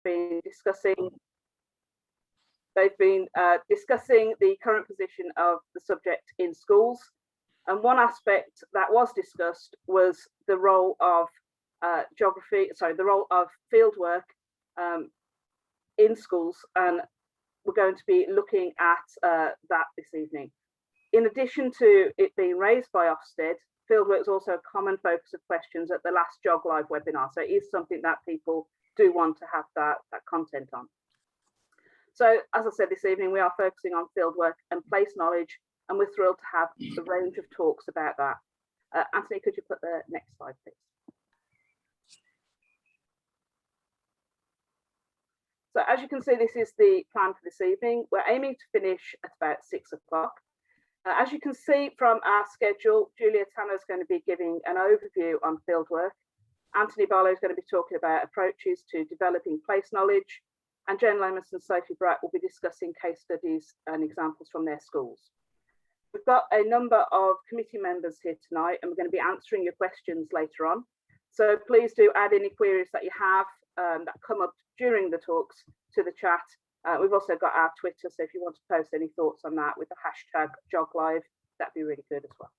been discussing the current position of the subject in schools. And one aspect that was discussed was the role of the role of fieldwork in schools, and we're going to be looking at that this evening. In addition to it being raised by Ofsted, fieldwork is also a common focus of questions at the last Geog Live webinar, so it is something that people do want to have that content on. So as I said, this evening we are focusing on fieldwork and place knowledge, and we're thrilled to have a range of talks about that. Anthony, could you put the next slide, please? So as you can see, this is the plan for this evening. We're aiming to finish at about 6 o'clock. As you can see from our schedule, Julia Tanner is going to be giving an overview on fieldwork. Anthony Barlow is going to be talking about approaches to developing place knowledge, and Jen Lomas and Sophie Bratt will be discussing case studies and examples from their schools. We've got a number of committee members here tonight, and we're going to be answering your questions later on. So please do add any queries that you have that come up during the talks to the chat. We've also got our Twitter, so if you want to post any thoughts on that with the hashtag JogLive, that'd be really good as well.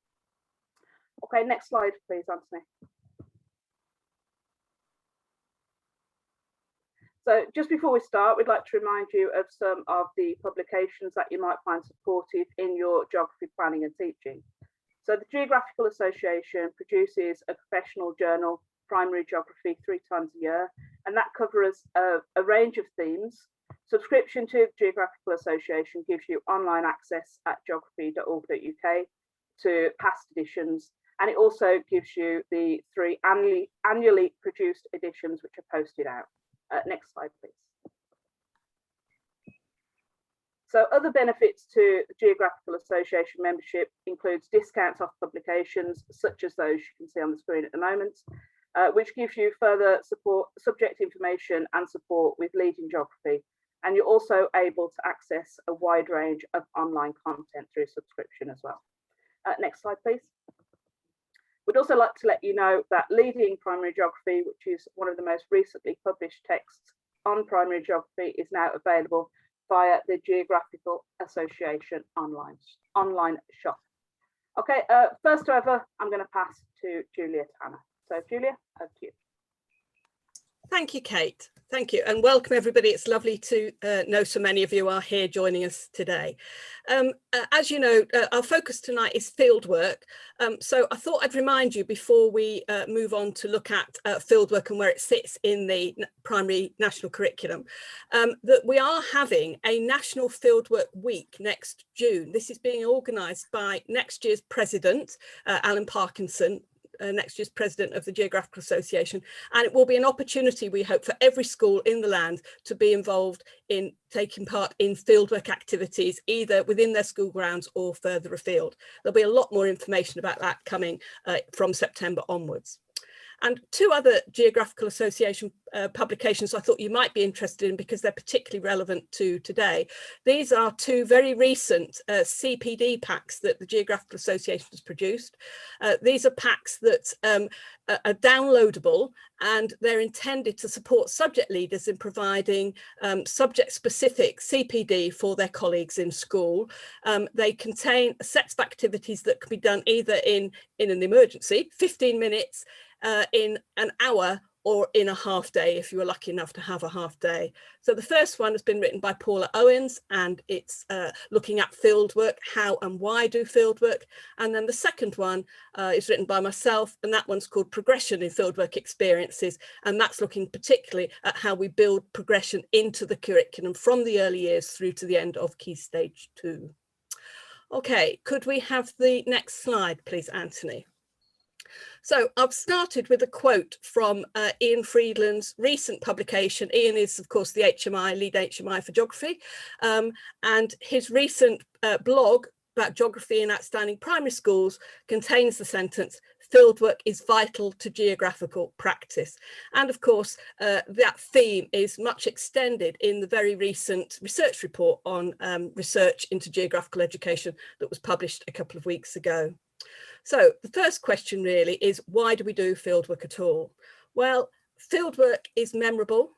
Okay, next slide, please, Anthony. So just before we start, we'd like to remind you of some of the publications that you might find supportive in your geography planning and teaching. So the Geographical Association produces a professional journal, Primary Geography, 3 times a year, and that covers a range of themes. Subscription to the Geographical Association gives you online access at geography.org.uk to past editions, and it also gives you the 3 annually produced editions which are posted out. Next slide, please. So other benefits to the Geographical Association membership includes discounts off publications, such as those you can see on the screen at the moment, which gives you further support, subject information and support with leading geography. And you're also able to access a wide range of online content through subscription as well. Next slide, please. We'd also like to let you know that Leading Primary Geography, which is one of the most recently published texts on primary geography, is now available via the Geographical Association online shop. Okay, first however, I'm going to pass to Julia Tanner. So Julia, over to you. Thank you, Kate. Thank you, and welcome everybody. It's lovely to know so many of you are here joining us today. As you know, our focus tonight is fieldwork. So I thought I'd remind you before we move on to look at fieldwork and where it sits in the primary national curriculum, that we are having a National Fieldwork Week next June. This is being organised by next year's president, Alan Parkinson, next year's president of the Geographical Association, and it will be an opportunity, we hope, for every school in the land to be involved in taking part in fieldwork activities, either within their school grounds or further afield. There'll be a lot more information about that coming from September onwards. And 2 other Geographical Association publications I thought you might be interested in because they're particularly relevant to today. These are 2 very recent CPD packs that the Geographical Association has produced. These are packs that are downloadable, and they're intended to support subject leaders in providing subject-specific CPD for their colleagues in school. They contain sets of activities that can be done either in an emergency, 15 minutes, in an hour, or in a half day if you were lucky enough to have a half day. So the first one has been written by Paula Owens, and it's looking at fieldwork, how and why do fieldwork. And then the second one is written by myself, and that one's called Progression in Fieldwork Experiences, and that's looking particularly at how we build progression into the curriculum from the early years through to the end of Key Stage 2. Okay, could we have the next slide, please, Anthony? So I've started with a quote from Ian Friedland's recent publication. Ian is, of course, the HMI, lead HMI for geography, and his recent blog about geography in outstanding primary schools contains the sentence, "Fieldwork is vital to geographical practice." And of course, that theme is much extended in the very recent research report on research into geographical education that was published a couple of weeks ago. So the first question really is, why do we do fieldwork at all? Well, fieldwork is memorable,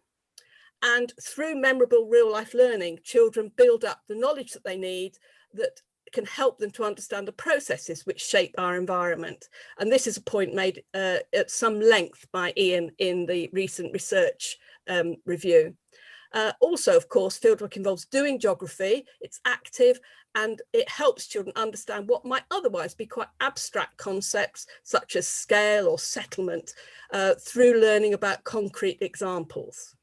And through memorable real-life learning, children build up the knowledge that they need that can help them to understand the processes which shape our environment. And this is a point made at some length by Ian in the recent research review. Also, of course, fieldwork involves doing geography, it's active, and it helps children understand what might otherwise be quite abstract concepts, such as scale or settlement, through learning about concrete examples.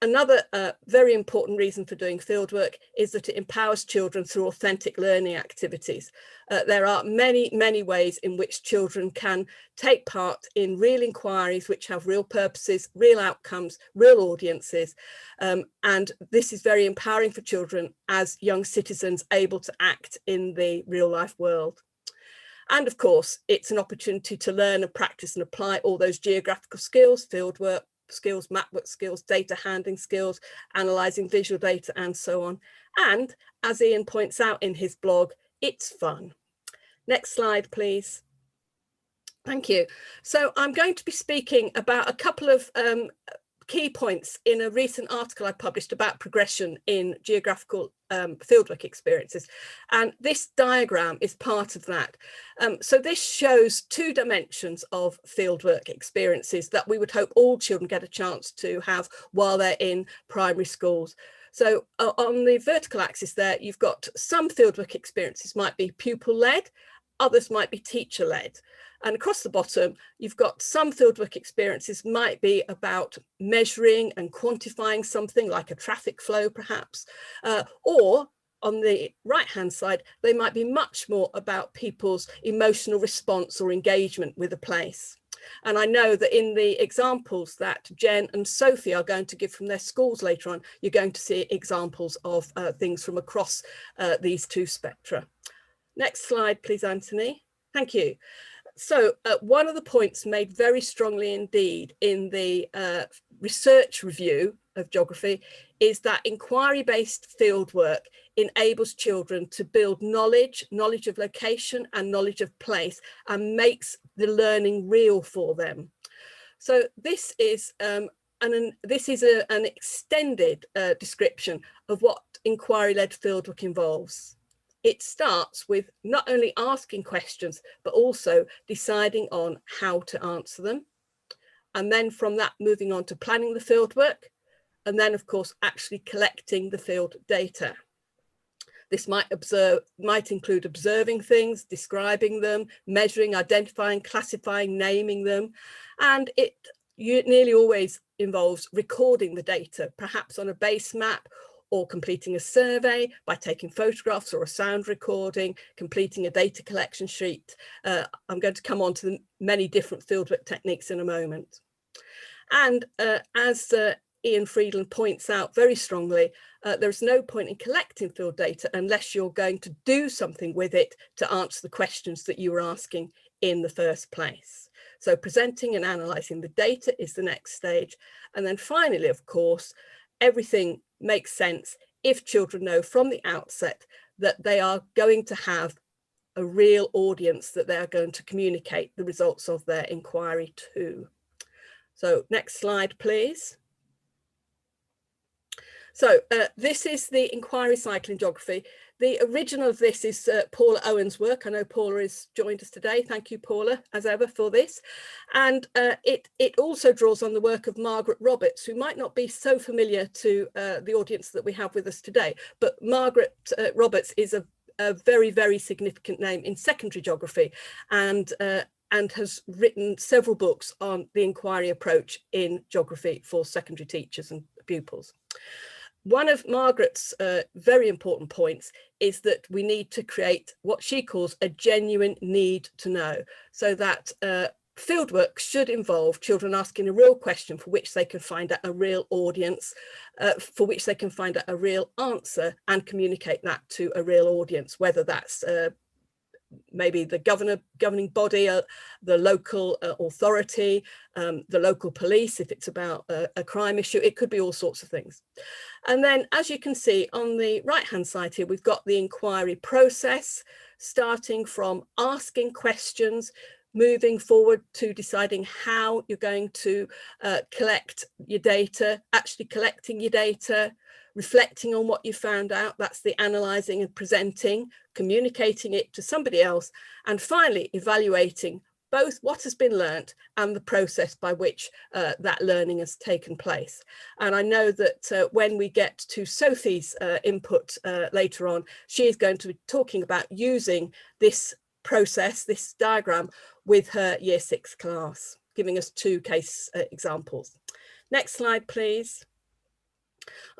Another very important reason for doing fieldwork is that it empowers children through authentic learning activities. There are many, many ways in which children can take part in real inquiries which have real purposes, real outcomes, real audiences. And this is very empowering for children as young citizens able to act in the real life world. And of course, it's an opportunity to learn and practice and apply all those geographical skills, fieldwork skills, mapwork skills, data handling skills, analysing visual data, and so on. And as Ian points out in his blog, it's fun. Next slide, please. Thank you. So I'm going to be speaking about a couple of key points in a recent article I published about progression in geographical fieldwork experiences. And this diagram is part of that. So this shows 2 dimensions of fieldwork experiences that we would hope all children get a chance to have while they're in primary schools. So on the vertical axis there, you've got some fieldwork experiences might be pupil-led, others might be teacher-led. And across the bottom, you've got some fieldwork experiences might be about measuring and quantifying something like a traffic flow, perhaps, or on the right-hand side, they might be much more about people's emotional response or engagement with a place. And I know that in the examples that Jen and Sophie are going to give from their schools later on, you're going to see examples of things from across these 2 spectra. Next slide, please, Anthony. Thank you. So one of the points made very strongly indeed in the research review of geography is that inquiry-based fieldwork enables children to build knowledge of location and knowledge of place, and makes the learning real for them. So this is an extended description of what inquiry-led fieldwork involves. It starts with not only asking questions, but also deciding on how to answer them. And then from that, moving on to planning the fieldwork. And then, of course, actually collecting the field data. This might include observing things, describing them, measuring, identifying, classifying, naming them. And it nearly always involves recording the data, perhaps on a base map, or completing a survey by taking photographs or a sound recording, completing a data collection sheet. I'm going to come on to the many different fieldwork techniques in a moment. And as Ian Friedland points out very strongly, there's no point in collecting field data unless you're going to do something with it to answer the questions that you were asking in the first place. So presenting and analysing the data is the next stage. And then finally, of course, everything makes sense if children know from the outset that they are going to have a real audience that they are going to communicate the results of their inquiry to. So next slide, please. So this is the inquiry cycle in geography. The original of this is Paula Owen's work. I know Paula has joined us today. Thank you, Paula, as ever, for this. And it also draws on the work of Margaret Roberts, who might not be so familiar to the audience that we have with us today. But Margaret Roberts is a very, very significant name in secondary geography, and has written several books on the inquiry approach in geography for secondary teachers and pupils. One of Margaret's very important points is that we need to create what she calls a genuine need to know, so that fieldwork should involve children asking a real question for which they can find out a real audience, for which they can find out a real answer and communicate that to a real audience, whether that's maybe the governing body, the local authority, the local police, if it's about a crime issue. It could be all sorts of things. And then, as you can see on the right-hand side here, we've got the inquiry process, starting from asking questions, moving forward to deciding how you're going to collect your data, actually collecting your data, reflecting on what you found out, that's the analysing and presenting, communicating it to somebody else, and finally evaluating both what has been learnt and the process by which that learning has taken place. And I know that when we get to Sophie's input later on, she is going to be talking about using this process, this diagram, with her Year 6 class, giving us 2 case examples. Next slide, please.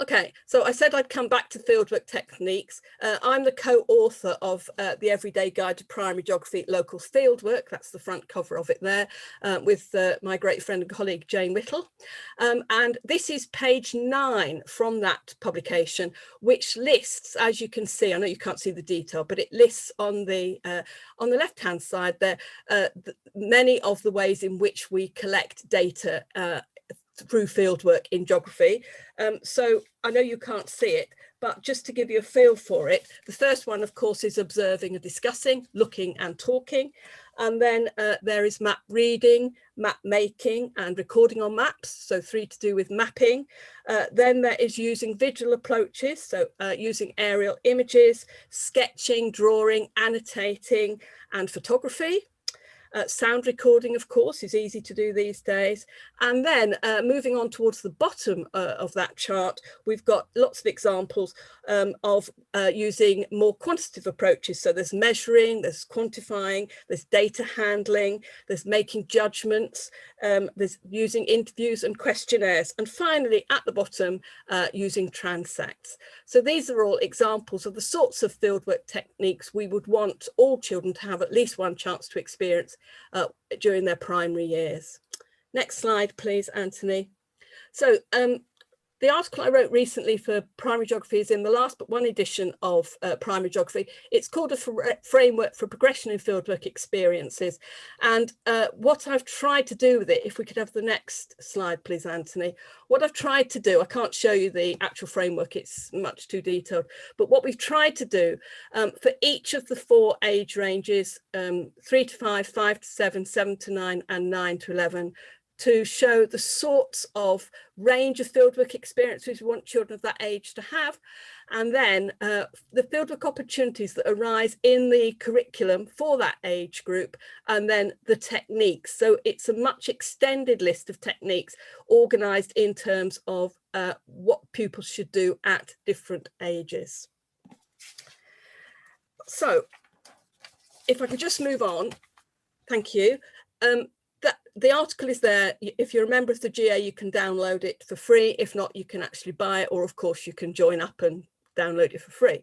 Okay, so I said I'd come back to fieldwork techniques. I'm the co-author of the Everyday Guide to Primary Geography Local Fieldwork. That's the front cover of it there, with my great friend and colleague Jane Whittle. And this is page 9 from that publication, which lists, as you can see, I know you can't see the detail, but it lists on the left-hand side there many of the ways in which we collect data through fieldwork in geography. So I know you can't see it, but just to give you a feel for it, the first one, of course, is observing and discussing, looking and talking. And then there is map reading, map making and recording on maps. So 3 to do with mapping. Then there is using visual approaches. So using aerial images, sketching, drawing, annotating and photography. Sound recording, of course, is easy to do these days. And then moving on towards the bottom of that chart, we've got lots of examples of using more quantitative approaches. So there's measuring, there's quantifying, there's data handling, there's making judgments, there's using interviews and questionnaires. And finally, at the bottom, using transects. So these are all examples of the sorts of fieldwork techniques we would want all children to have at least one chance to experience during their primary years. Next slide, please, Anthony. So the article I wrote recently for primary geography is in the last but one edition of primary geography. It's called a framework for progression in fieldwork experiences. And what I've tried to do with it, if we could have the next slide, please, Anthony. What I've tried to do, I can't show you the actual framework, it's much too detailed, but what we've tried to do for each of the 4 age ranges, 3 to 5, 5 to 7, 7 to 9, and 9 to 11, to show the sorts of range of fieldwork experiences we want children of that age to have, and then the fieldwork opportunities that arise in the curriculum for that age group, and then the techniques. So it's a much extended list of techniques organised in terms of what pupils should do at different ages. So if I can just move on, thank you. The article is there. If you're a member of the GA, you can download it for free. If not, you can actually buy it, or of course you can join up and download it for free.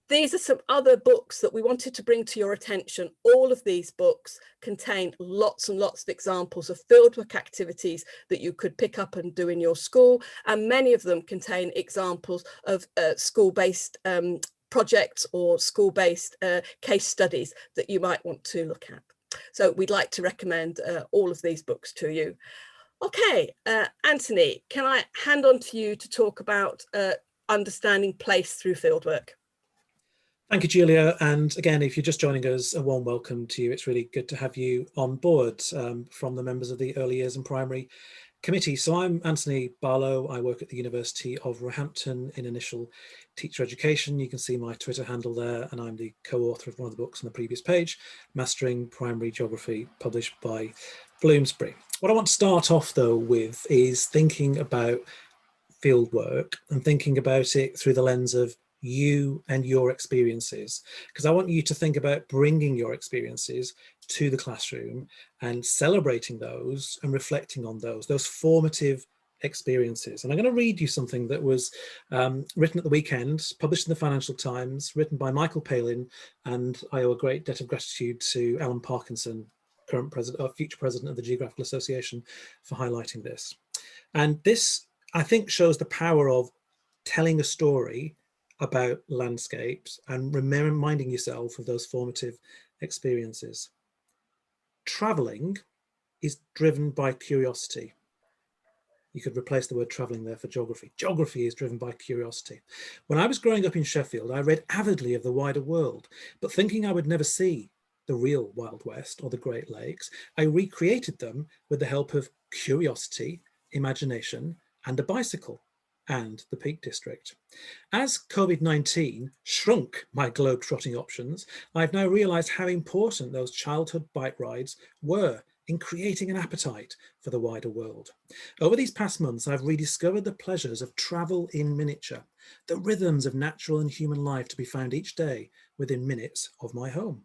These are some other books that we wanted to bring to your attention. All of these books contain lots and lots of examples of fieldwork activities that you could pick up and do in your school, and many of them contain examples of school-based projects or school-based case studies that you might want to look at. So we'd like to recommend all of these books to you. Okay, Anthony, can I hand on to you to talk about understanding place through fieldwork? Thank you, Julia. And again, if you're just joining us, a warm welcome to you. It's really good to have you on board from the members of the Early Years and Primary Committee. So I'm Anthony Barlow. I work at the University of Roehampton in initial teacher education. You can see my Twitter handle there, and I'm the co-author of one of the books on the previous page, Mastering Primary Geography, published by Bloomsbury. What I want to start off though with is thinking about fieldwork and thinking about it through the lens of you and your experiences, because I want you to think about bringing your experiences to the classroom and celebrating those and reflecting on those formative experiences. And I'm going to read you something that was written at the weekend, published in the Financial Times, written by Michael Palin, and I owe a great debt of gratitude to Alan Parkinson, current president or future president of the Geographical Association, for highlighting this. And this, I think, shows the power of telling a story about landscapes and reminding yourself of those formative experiences. Traveling is driven by curiosity. You could replace the word traveling there for geography. Geography is driven by curiosity. When I was growing up in Sheffield, I read avidly of the wider world, but thinking I would never see the real Wild West or the Great Lakes. I recreated them with the help of curiosity, imagination, and a bicycle, and the Peak District. As COVID-19 shrunk my globe-trotting options, I've now realised how important those childhood bike rides were in creating an appetite for the wider world. Over these past months, I've rediscovered the pleasures of travel in miniature, the rhythms of natural and human life to be found each day within minutes of my home.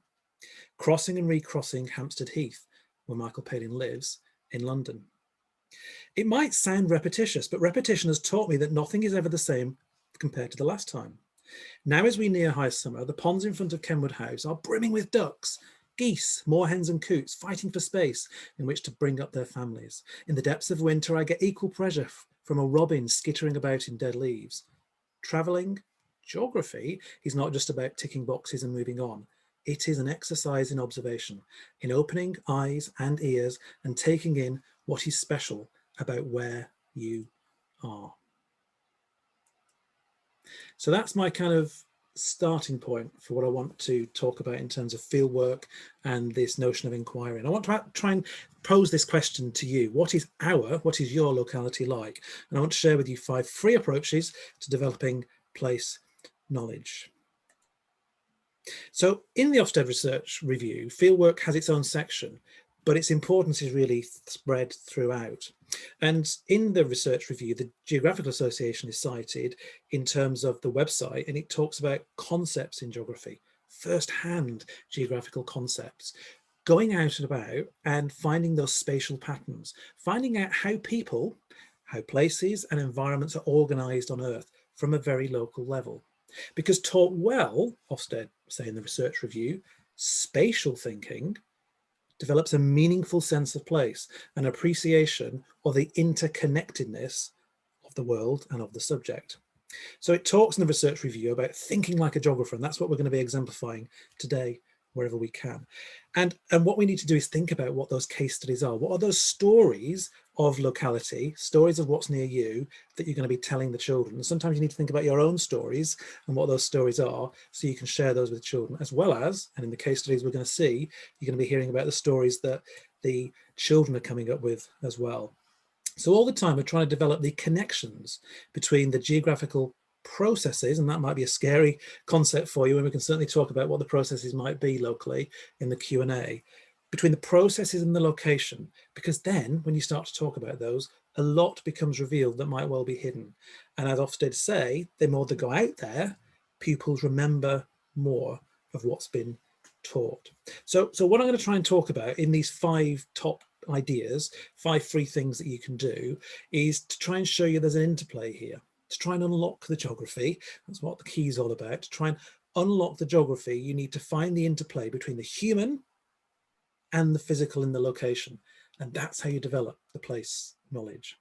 Crossing and recrossing Hampstead Heath, where Michael Palin lives, in London. It might sound repetitious, but repetition has taught me that nothing is ever the same compared to the last time. Now, as we near high summer, the ponds in front of Kenwood House are brimming with ducks, geese, moorhens and coots fighting for space in which to bring up their families. In the depths of winter, I get equal pleasure from a robin skittering about in dead leaves. Travelling, geography, is not just about ticking boxes and moving on. It is an exercise in observation, in opening eyes and ears and taking in what is special about where you are. So that's my kind of starting point for what I want to talk about in terms of fieldwork and this notion of inquiry. And I want to try and pose this question to you. What is your locality like? And I want to share with you 5 free approaches to developing place knowledge. So in the Ofsted Research Review, fieldwork has its own section, but its importance is really spread throughout. And in the research review, the Geographical Association is cited in terms of the website, and it talks about concepts in geography, first-hand geographical concepts, going out and about and finding those spatial patterns, finding out how people, how places and environments are organised on Earth from a very local level. Because taught well, Ofsted say in the research review, spatial thinking develops a meaningful sense of place, an appreciation of the interconnectedness of the world and of the subject. So it talks in the research review about thinking like a geographer, and that's what we're going to be exemplifying today wherever we can. And what we need to do is think about what those case studies are. What are those stories of locality, stories of what's near you that you're going to be telling the children? And sometimes you need to think about your own stories and what those stories are so you can share those with children, as well as, and in the case studies we're going to see, you're going to be hearing about the stories that the children are coming up with as well. So all the time we're trying to develop the connections between the geographical processes, and that might be a scary concept for you, and we can certainly talk about what the processes might be locally in the Q&A, between the processes and the location, because then when you start to talk about those, a lot becomes revealed that might well be hidden. And as Ofsted say, the more they go out there, pupils remember more of what's been taught. So what I'm going to try and talk about in these 5 top ideas, 5 free things that you can do, is to try and show you there's an interplay here, to try and unlock the geography. That's what the key is all about. To try and unlock the geography, you need to find the interplay between the human and the physical in the location. And that's how you develop the place knowledge.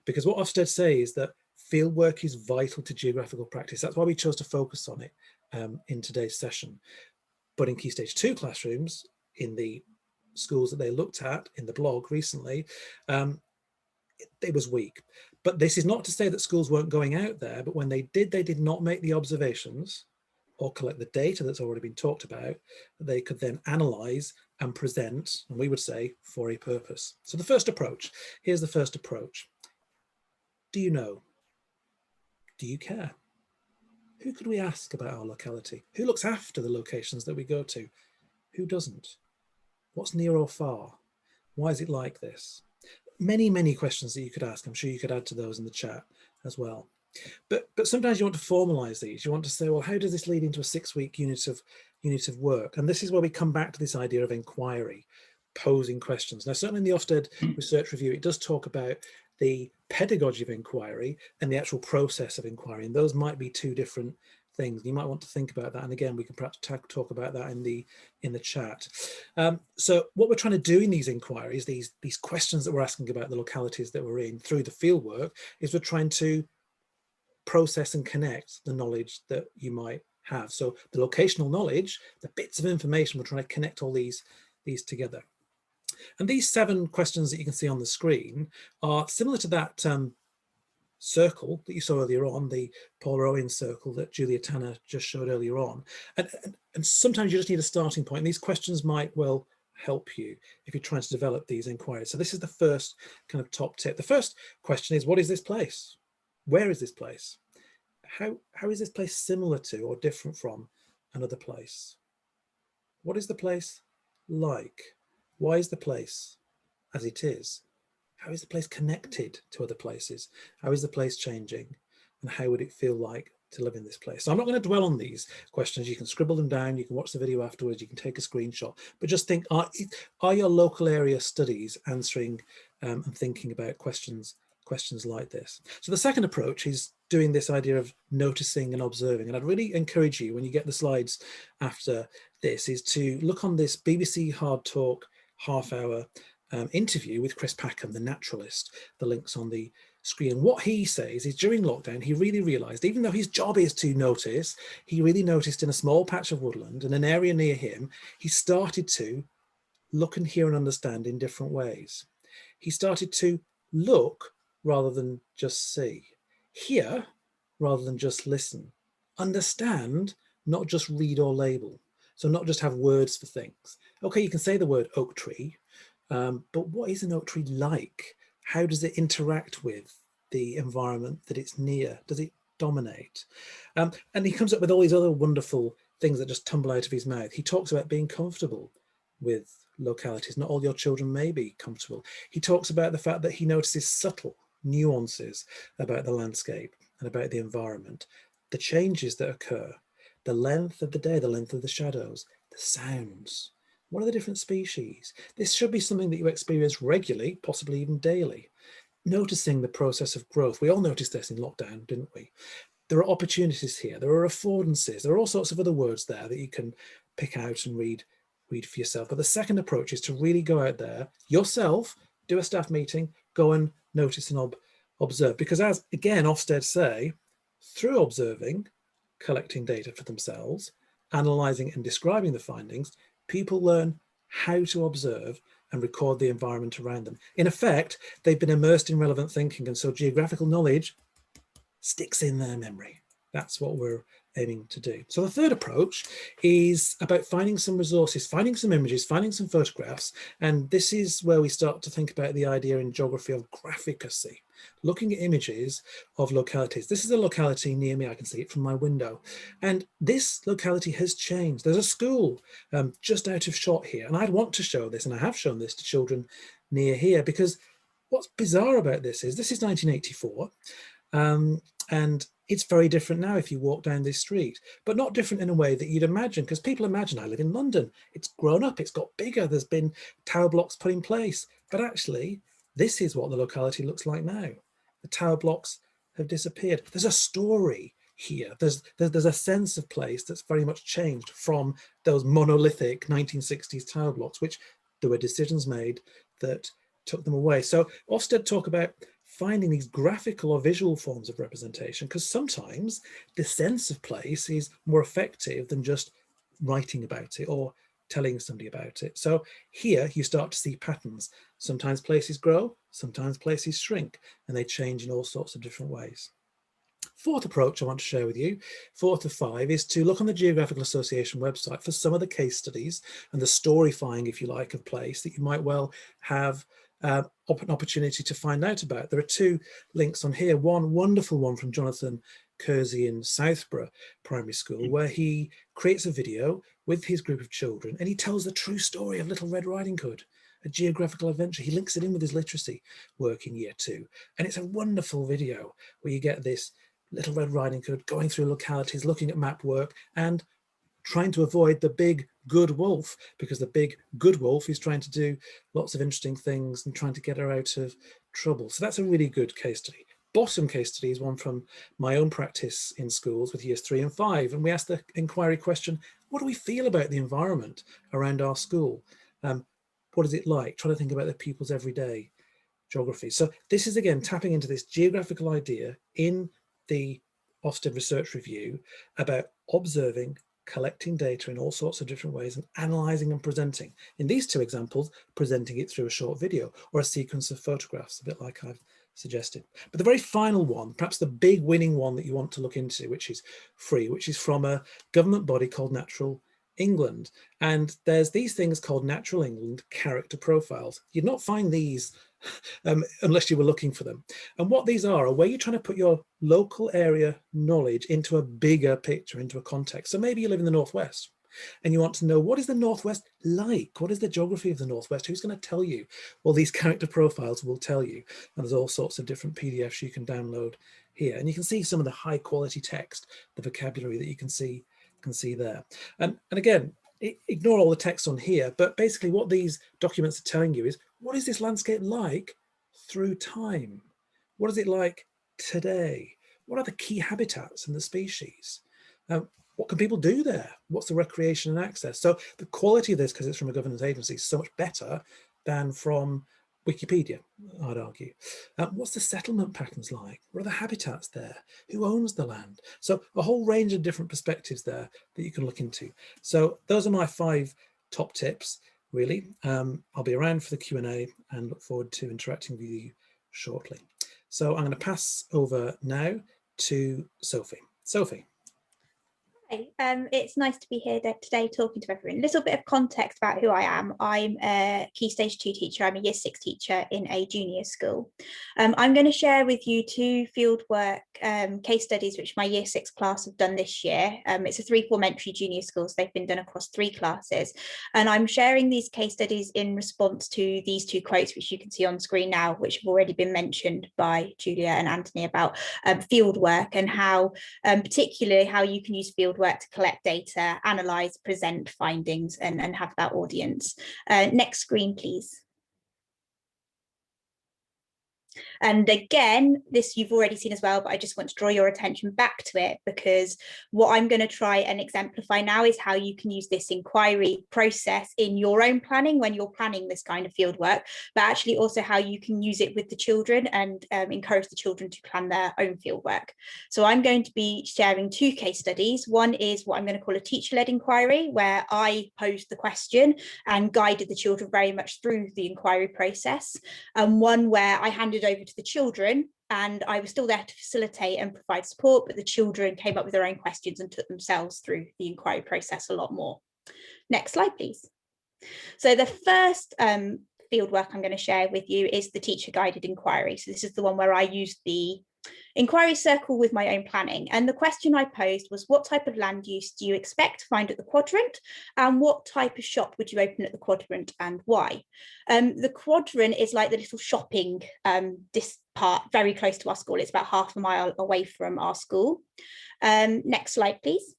Because what Ofsted say is that fieldwork is vital to geographical practice. That's why we chose to focus on it in today's session. But in Key Stage 2 classrooms, in the schools that they looked at in the blog recently, it was weak. But this is not to say that schools weren't going out there, but when they did not make the observations or collect the data that's already been talked about, that they could then analyse and present, and we would say, for a purpose. So the first approach, here's the first approach. Do you know? Do you care? Who could we ask about our locality? Who looks after the locations that we go to? Who doesn't? What's near or far? Why is it like this? Many questions that you could ask. I'm sure you could add to those in the chat as well. But sometimes you want to formalize these. You want to say, well, how does this lead into a 6-week unit of work? And this is where we come back to this idea of inquiry, posing questions. Now, certainly in the Ofsted Research Review, it does talk about the pedagogy of inquiry and the actual process of inquiry. And those might be 2 different things. You might want to think about that. And again, we can perhaps talk about that in the chat. So what we're trying to do in these inquiries, these questions that we're asking about the localities that we're in through the fieldwork, is we're trying to process and connect the knowledge that you might have. So the locational knowledge, the bits of information, we're trying to connect all these together. And these 7 questions that you can see on the screen are similar to that circle that you saw earlier on, the Paula Owen circle that Julia Tanner just showed earlier on. And sometimes you just need a starting point. And these questions might well help you if you're trying to develop these inquiries. So this is the first kind of top tip. The first question is, what is this place? Where is this place? How is this place similar to or different from another place? What is the place like? Why is the place as it is? How is the place connected to other places? How is the place changing? And how would it feel like to live in this place? So I'm not going to dwell on these questions. You can scribble them down. You can watch the video afterwards. You can take a screenshot. But just think, are your local area studies answering and thinking about questions like this? So the second approach is doing this idea of noticing and observing. And I'd really encourage you, when you get the slides after this, is to look on this BBC Hard Talk half-hour interview with Chris Packham, the naturalist. The link's on the screen. What he says is, during lockdown, he really realized, even though his job is to notice, he really noticed in a small patch of woodland in an area near him, he started to look and hear and understand in different ways. He started to look rather than just see, hear rather than just listen, understand, not just read or label. So not just have words for things. Okay, you can say the word oak tree, but what is an oak tree like? How does it interact with the environment that it's near? Does it dominate? And he comes up with all these other wonderful things that just tumble out of his mouth. He talks about being comfortable with localities. Not all your children may be comfortable. He talks about the fact that he notices subtle nuances about the landscape and about the environment, the changes that occur, the length of the day, the length of the shadows, the sounds. What are the different species? This should be something that you experience regularly, possibly even daily. Noticing the process of growth. We all noticed this in lockdown, didn't we? There are opportunities here. There are affordances. There are all sorts of other words there that you can pick out and read for yourself. But the second approach is to really go out there yourself, do a staff meeting, go and notice and observe. Because as, again, Ofsted say, through observing, collecting data for themselves, analysing and describing the findings, people learn how to observe and record the environment around them. In effect, they've been immersed in relevant thinking, and so geographical knowledge sticks in their memory. That's what we're aiming to do. So the third approach is about finding some resources, finding some images, finding some photographs. And this is where we start to think about the idea in geography of graphicacy, looking at images of localities. This is a locality near me. I can see it from my window. And this locality has changed. There's a school just out of shot here. And I'd want to show this, and I have shown this to children near here, because what's bizarre about this is 1984. And it's very different now if you walk down this street, but not different in a way that you'd imagine, because people imagine, I live in London, it's grown up, it's got bigger, there's been tower blocks put in place. But actually, this is what the locality looks like now. The tower blocks have disappeared. There's a story here. There's a sense of place that's very much changed from those monolithic 1960s tower blocks, which there were decisions made that took them away. So Ofsted talk about finding these graphical or visual forms of representation, because sometimes the sense of place is more effective than just writing about it or telling somebody about it. So here you start to see patterns. Sometimes places grow, sometimes places shrink, and they change in all sorts of different ways. Fourth approach I want to share with you, 4 to 5, is to look on the Geographical Association website for some of the case studies and the storyfying, if you like, of place that you might well have an opportunity to find out about. There are 2 links on here. One wonderful one from Jonathan Kersey in Southborough Primary School, where he creates a video with his group of children and he tells the true story of Little Red Riding Hood, a geographical adventure. He links it in with his literacy work in year 2. And it's a wonderful video where you get this Little Red Riding Hood going through localities, looking at map work and trying to avoid the big good wolf, because the big good wolf is trying to do lots of interesting things and trying to get her out of trouble. So that's a really good case study. Bottom case study is one from my own practice in schools with years 3 and 5. And we asked the inquiry question, what do we feel about the environment around our school? What is it like? Trying to think about the pupils' everyday geography. So this is, again, tapping into this geographical idea in the Ofsted Research Review about observing, collecting data in all sorts of different ways and analysing and presenting. In these 2 examples, presenting it through a short video or a sequence of photographs, a bit like I've suggested. But the very final one, perhaps the big winning one that you want to look into, which is free, which is from a government body called Natural England. And there's these things called Natural England character profiles. You'd not find these unless you were looking for them. And what these are where you're trying to put your local area knowledge into a bigger picture, into a context. So maybe you live in the Northwest and you want to know, what is the Northwest like? What is the geography of the Northwest? Who's going to tell you? Well, these character profiles will tell you. And there's all sorts of different PDFs you can download here. And you can see some of the high quality text, the vocabulary that you can see there. And again, ignore all the text on here, but basically what these documents are telling you is, what is this landscape like through time? What is it like today? What are the key habitats and the species? What can people do there? What's the recreation and access? So the quality of this, because it's from a government agency, is so much better than from Wikipedia, I'd argue. What's the settlement patterns like? What are the habitats there? Who owns the land? So a whole range of different perspectives there that you can look into. So those are my 5 top tips, really. I'll be around for the Q&A and look forward to interacting with you shortly. So I'm going to pass over now to Sophie. Sophie. Hi, it's nice to be here today talking to everyone. A little bit of context about who I am. I'm a Key Stage 2 teacher. I'm a Year 6 teacher in a junior school. I'm going to share with you 2 fieldwork case studies which my Year 6 class have done this year. It's a 3-form entry junior school, so they've been done across 3 classes. And I'm sharing these case studies in response to these 2 quotes, which you can see on screen now, which have already been mentioned by Julia and Anthony about fieldwork and how, particularly how you can use fieldwork to collect data, analyze, present findings, and have that audience. Next screen, please. And again, this you've already seen as well, but I just want to draw your attention back to it, because what I'm going to try and exemplify now is how you can use this inquiry process in your own planning when you're planning this kind of field work, but actually also how you can use it with the children and encourage the children to plan their own field work. So I'm going to be sharing 2 case studies. One is what I'm going to call a teacher-led inquiry, where I posed the question and guided the children very much through the inquiry process, and one where I handed over to the children and I was still there to facilitate and provide support, but the children came up with their own questions and took themselves through the inquiry process a lot more. Next slide, please. So the first fieldwork I'm going to share with you is the teacher guided inquiry. So this is the one where I used the inquiry circle with my own planning, and the question I posed was, what type of land use do you expect to find at the quadrant, and what type of shop would you open at the quadrant and why? The quadrant is like the little shopping this part very close to our school. It's about half a mile away from our school. Next slide, please.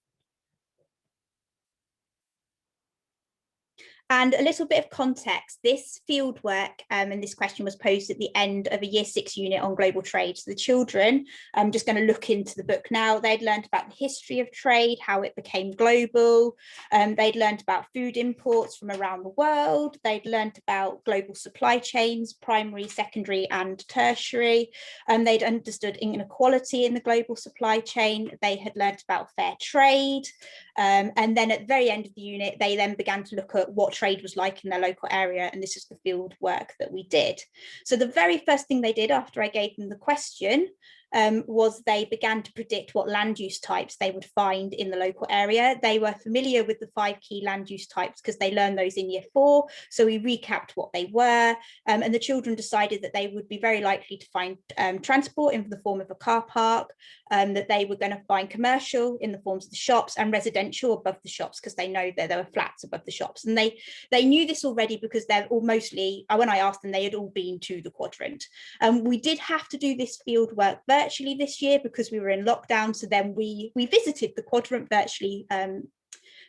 And a little bit of context, this field work and this question was posed at the end of a Year 6 unit on global trade. So the children, I'm just going to look into the book now. They'd learned about the history of trade, how it became global. They'd learned about food imports from around the world. They'd learned about global supply chains, primary, secondary and tertiary. They'd understood inequality in the global supply chain. They had learned about fair trade. And then at the very end of the unit, they then began to look at what trade was like in their local area, and this is the field work that we did. So the very first thing they did after I gave them the question was they began to predict what land use types they would find in the local area. They were familiar with the 5 key land use types because they learned those in Year 4. So we recapped what they were, and the children decided that they would be very likely to find transport in the form of a car park, that they were going to find commercial in the forms of the shops, and residential above the shops because they know that there were flats above the shops. And they knew this already because they're all mostly, when I asked them, they had all been to the quadrant. We did have to do this field work virtually this year because we were in lockdown. So then we visited the quadrant virtually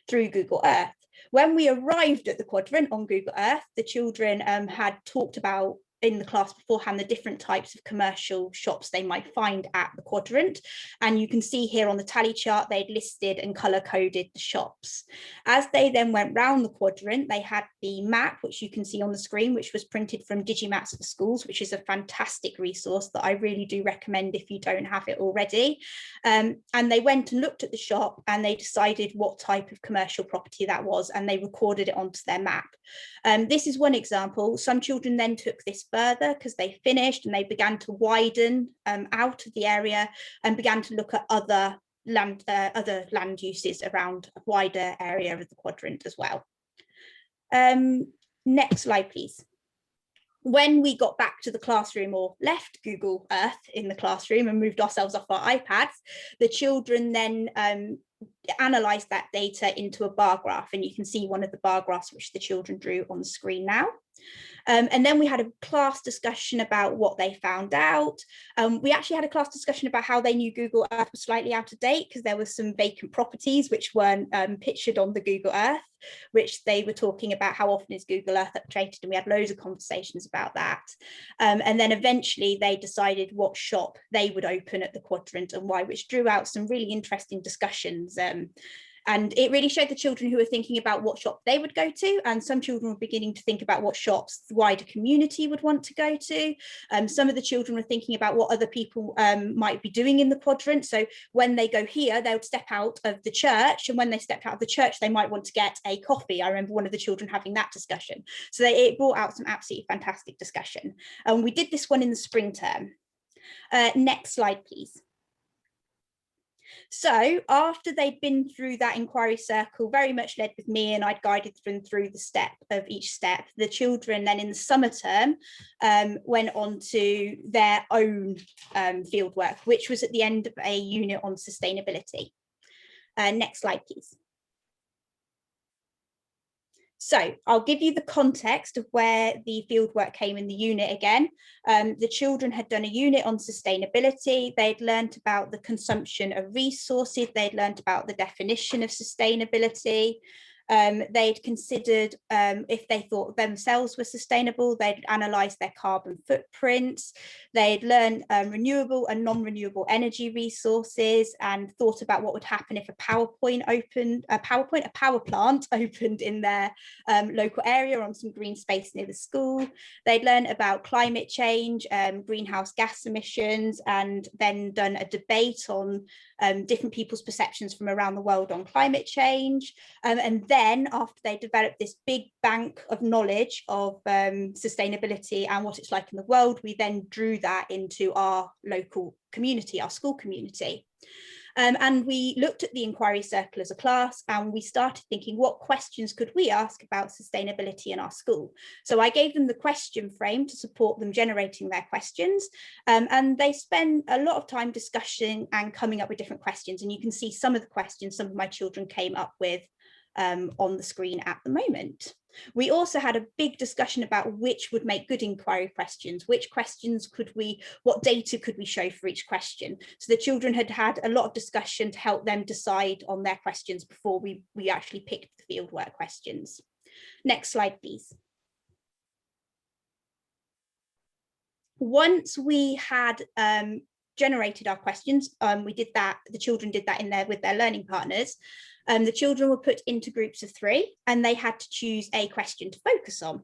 through Google Earth. When we arrived at the quadrant on Google Earth, the children had talked about in the class beforehand the different types of commercial shops they might find at the quadrant, and you can see here on the tally chart they'd listed and color coded the shops. As they then went round the quadrant, they had the map, which you can see on the screen, which was printed from Digimaps for Schools, which is a fantastic resource that I really do recommend if you don't have it already. And they went and looked at the shop and they decided what type of commercial property that was, and they recorded it onto their map. This is one example. Some children then took this further because they finished and they began to widen out of the area and began to look at other land uses around a wider area of the quadrant as well. Next slide, please. When we got back to the classroom or left Google Earth in the classroom and moved ourselves off our iPads, the children then analysed that data into a bar graph, and you can see one of the bar graphs which the children drew on the screen now. And then we had a class discussion about what they found out. We actually had a class discussion about how they knew Google Earth was slightly out of date because there were some vacant properties which weren't pictured on the Google Earth, which they were talking about how often is Google Earth updated, and we had loads of conversations about that. And then eventually they decided what shop they would open at the quadrant and why, which drew out some really interesting discussions. And it really showed the children who were thinking about what shop they would go to, and some children were beginning to think about what shops the wider community would want to go to. Some of the children were thinking about what other people might be doing in the quadrant. So when they go here, they would step out of the church, and when they stepped out of the church, they might want to get a coffee. I remember one of the children having that discussion. So it brought out some absolutely fantastic discussion. And we did this one in the spring term. Next slide, please. So after they'd been through that inquiry circle, very much led with me, and I'd guided them through the step of each step, the children then in the summer term went on to their own fieldwork, which was at the end of a unit on sustainability. Next slide, please. So I'll give you the context of where the fieldwork came in the unit again. The children had done a unit on sustainability. They'd learnt about the consumption of resources. They'd learnt about the definition of sustainability. They'd considered if they thought themselves were sustainable, they'd analysed their carbon footprints. They'd learned renewable and non-renewable energy resources and thought about what would happen if a power plant opened in their local area on some green space near the school. They'd learned about climate change, greenhouse gas emissions, and then done a debate on different people's perceptions from around the world on climate change. And then after they developed this big bank of knowledge of sustainability and what it's like in the world, we then drew that into our local community, our school community. And we looked at the inquiry circle as a class, and we started thinking, what questions could we ask about sustainability in our school? So I gave them the question frame to support them generating their questions. And they spent a lot of time discussing and coming up with different questions. And you can see some of the questions some of my children came up with on the screen at the moment. We also had a big discussion about which would make good inquiry questions, which questions could we, what data could we show for each question. So the children had had a lot of discussion to help them decide on their questions before we actually picked the fieldwork questions. Next slide, please. Once we had generated our questions, we did that, the children did that in there with their learning partners. The children were put into groups of 3 and they had to choose a question to focus on.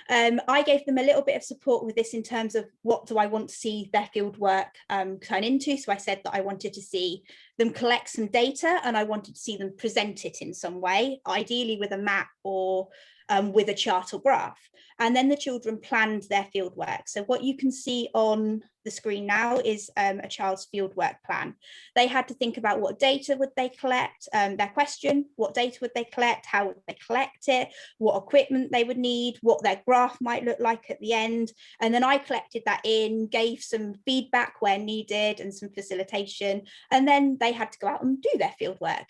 I gave them a little bit of support with this in terms of what do I want to see their fieldwork turn into. So I said that I wanted to see them collect some data and I wanted to see them present it in some way, ideally with a map or with a chart or graph. And then the children planned their fieldwork. So what you can see on the screen now is a child's fieldwork plan. They had to think about what data would they collect, their question, what data would they collect, how would they collect it, what equipment they would need, what their graph might look like at the end. And then I collected that in, gave some feedback where needed and some facilitation, and then they had to go out and do their fieldwork.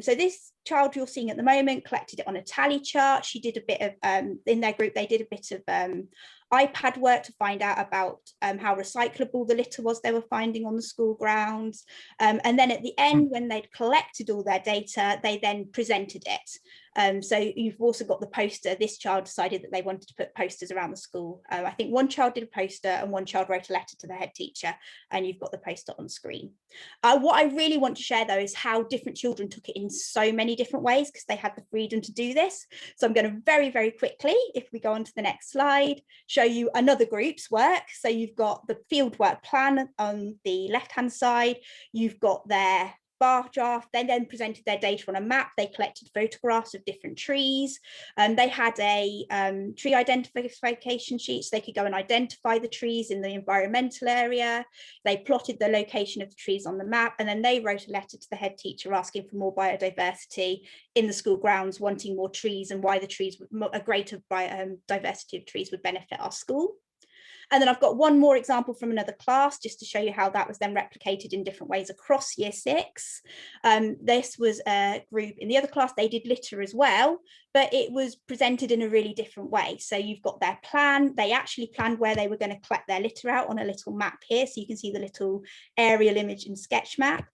So this child you're seeing at the moment collected it on a tally chart. She did a bit of, in their group, they did a bit of iPad work to find out about how recyclable the litter was they were finding on the school grounds. And then at the end, when they'd collected all their data, they then presented it. So you've also got the poster. This child decided that they wanted to put posters around the school. I think one child did a poster and one child wrote a letter to the head teacher, and you've got the poster on screen. What I really want to share though is how different children took it in so many different ways because they had the freedom to do this. So I'm going to very, very quickly, if we go on to the next slide, show you another group's work. So you've got the fieldwork plan on the left-hand side, you've got their bar chart. They then presented their data on a map. They collected photographs of different trees. They had a tree identification sheet, so they could go and identify the trees in the environmental area. They plotted the location of the trees on the map, and then they wrote a letter to the head teacher asking for more biodiversity in the school grounds, wanting more trees, and why the trees, a greater diversity of trees would benefit our school. And then I've got one more example from another class, just to show you how that was then replicated in different ways across year 6. This was a group in the other class. They did litter as well, but it was presented in a really different way. So you've got their plan. They actually planned where they were going to collect their litter out on a little map here. So you can see the little aerial image and sketch map.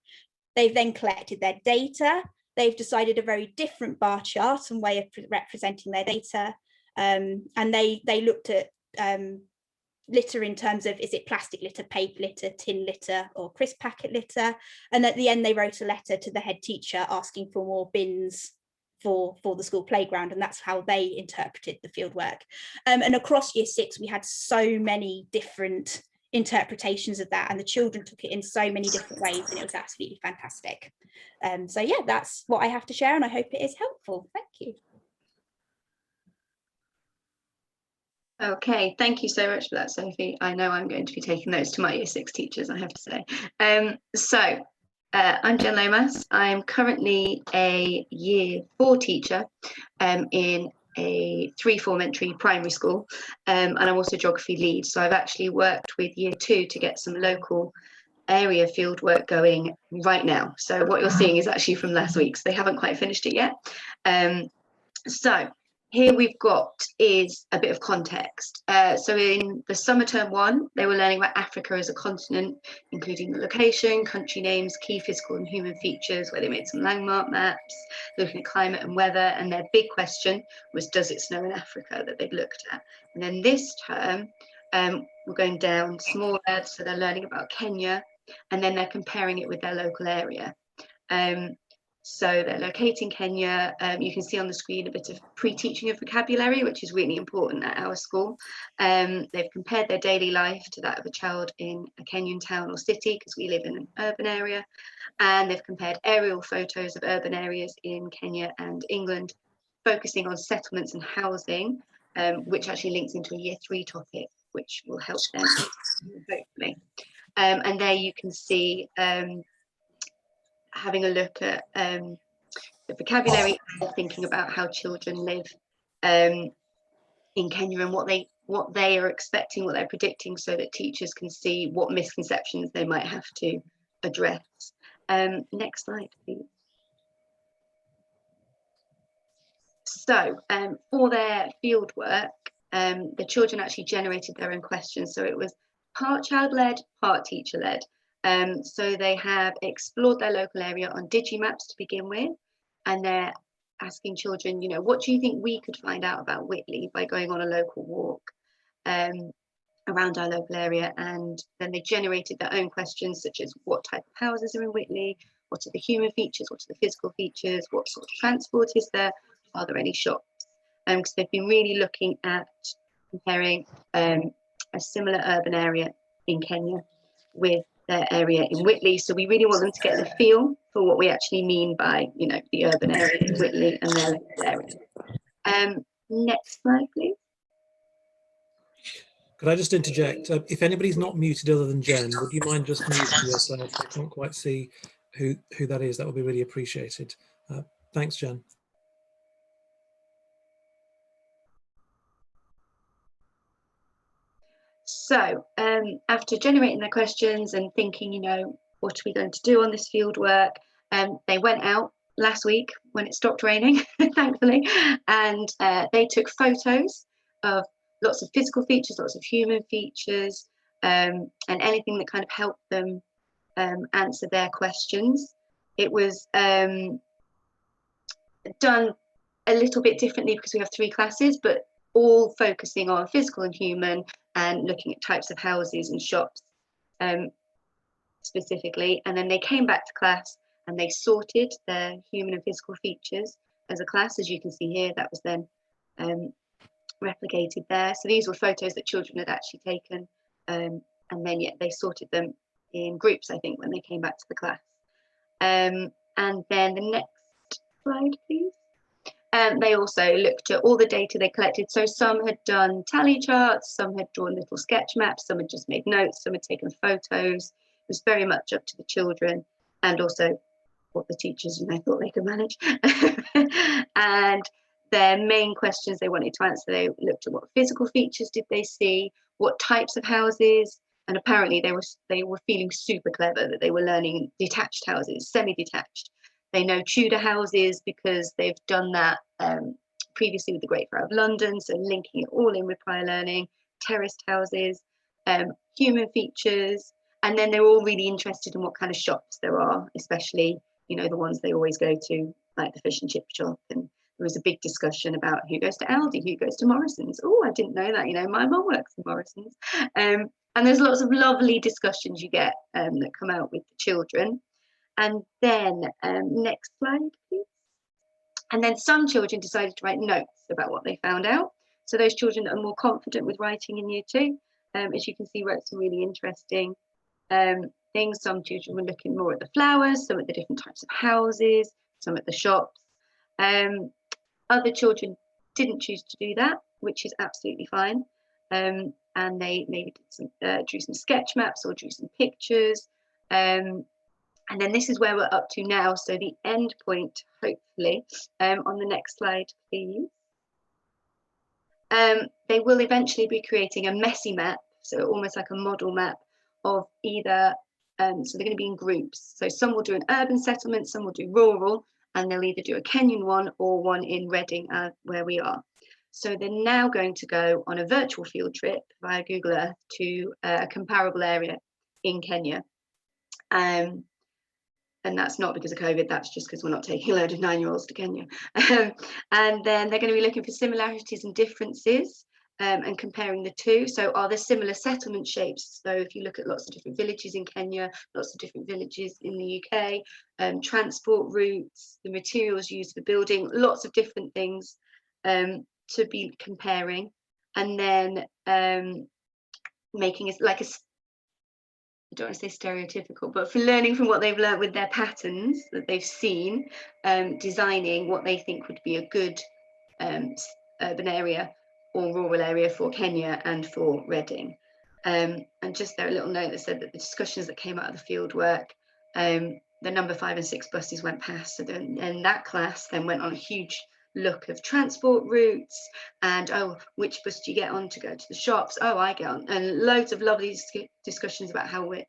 They've then collected their data. They've decided a very different bar chart and way of representing their data. And they looked at litter in terms of, is it plastic litter, paper litter, tin litter, or crisp packet litter? And at the end, they wrote a letter to the head teacher asking for more bins for the school playground, and that's how they interpreted the fieldwork. And across year 6, we had so many different interpretations of that, and the children took it in so many different ways, and it was absolutely fantastic. So yeah, that's what I have to share, and I hope it is helpful. Thank you. Okay, thank you so much for that, Sophie. I know I'm going to be taking those to my year 6 teachers, I have to say. I'm Jen Lomas. I'm currently a year 4 teacher in a 3 form-entry primary school, and I'm also geography lead. So I've actually worked with year 2 to get some local area field work going right now. So what you're seeing is actually from last week, so they haven't quite finished it yet. So here we've got is a bit of context. So in the summer term 1, they were learning about Africa as a continent, including the location, country names, key physical and human features, where they made some landmark maps, looking at climate and weather. And their big question was, does it snow in Africa, that they'd looked at. And then this term, we're going down smaller, so they're learning about Kenya, and then they're comparing it with their local area. So they're locating Kenya. You can see on the screen a bit of pre-teaching of vocabulary, which is really important at our school. They've compared their daily life to that of a child in a Kenyan town or city, because we live in an urban area. And they've compared aerial photos of urban areas in Kenya and England, focusing on settlements and housing, which actually links into a year 3 topic, which will help them, hopefully. And there you can see having a look at the vocabulary, thinking about how children live in Kenya and what they are expecting, what they're predicting, so that teachers can see what misconceptions they might have to address. Next slide, please. So for their field work, the children actually generated their own questions. So it was part child-led, part teacher-led. So they have explored their local area on Digimaps to begin with, and they're asking children, what do you think we could find out about Whitley by going on a local walk around our local area? And then they generated their own questions, such as what type of houses are in Whitley, what are the human features, what are the physical features, what sort of transport is there, are there any shops? Because they've been really looking at comparing a similar urban area in Kenya with their area in Whitley. So we really want them to get the feel for what we actually mean by, the urban area in Whitley and their local area. Next slide, please. Could I just interject? If anybody's not muted other than Jen, would you mind just muting yourself? I can't quite see who that is. That would be really appreciated. Thanks, Jen. So after generating their questions and thinking, what are we going to do on this field work, they went out last week when it stopped raining, thankfully, and they took photos of lots of physical features, lots of human features, and anything that kind of helped them answer their questions. It was done a little bit differently because we have 3 classes, but all focusing on physical and human, and looking at types of houses and shops specifically. And then they came back to class and they sorted their human and physical features as a class. As you can see here, that was then replicated there. So these were photos that children had actually taken, and then they sorted them in groups, I think, when they came back to the class. And then the next slide, please. They also looked at all the data they collected. So some had done tally charts, some had drawn little sketch maps, some had just made notes, some had taken photos. It was very much up to the children and also what the teachers, thought they could manage. And their main questions they wanted to answer, they looked at what physical features did they see, what types of houses, and apparently they were feeling super clever that they were learning detached houses, semi-detached. They know Tudor houses because they've done that previously with the Great Fire of London, so linking it all in with prior learning, terraced houses, human features, and then they're all really interested in what kind of shops there are, especially, the ones they always go to, like the fish and chip shop. And there was a big discussion about who goes to Aldi, who goes to Morrison's. Oh, I didn't know that, my mum works in Morrison's. And there's lots of lovely discussions you get that come out with the children. And then next slide, please. And then some children decided to write notes about what they found out. So those children that are more confident with writing in year 2, as you can see, wrote some really interesting things. Some children were looking more at the flowers, some at the different types of houses, some at the shops. Other children didn't choose to do that, which is absolutely fine. And they maybe drew some sketch maps or drew some pictures. And then this is where we're up to now. So the end point, hopefully, on the next slide, please. They will eventually be creating a messy map, so almost like a model map of either, so they're going to be in groups. So some will do an urban settlement, some will do rural, and they'll either do a Kenyan one or one in Reading, where we are. So they're now going to go on a virtual field trip via Google Earth to a comparable area in Kenya. And that's not because of COVID, that's just because we're not taking a load of 9-year-olds to Kenya. And then they're going to be looking for similarities and differences and comparing the two. So are there similar settlement shapes? So if you look at lots of different villages in Kenya, lots of different villages in the UK, transport routes, the materials used for building, lots of different things to be comparing. And then making it like I don't want to say stereotypical, but for learning from what they've learned with their patterns that they've seen, designing what they think would be a good urban area or rural area for Kenya and for Reading. And just there, a little note that said that the discussions that came out of the field work, the number 5 and 6 buses went past. So then, and that class then went on a huge look of transport routes and, oh, which bus do you get on to go to the shops? Oh, I get on. And loads of lovely discussions about how we're,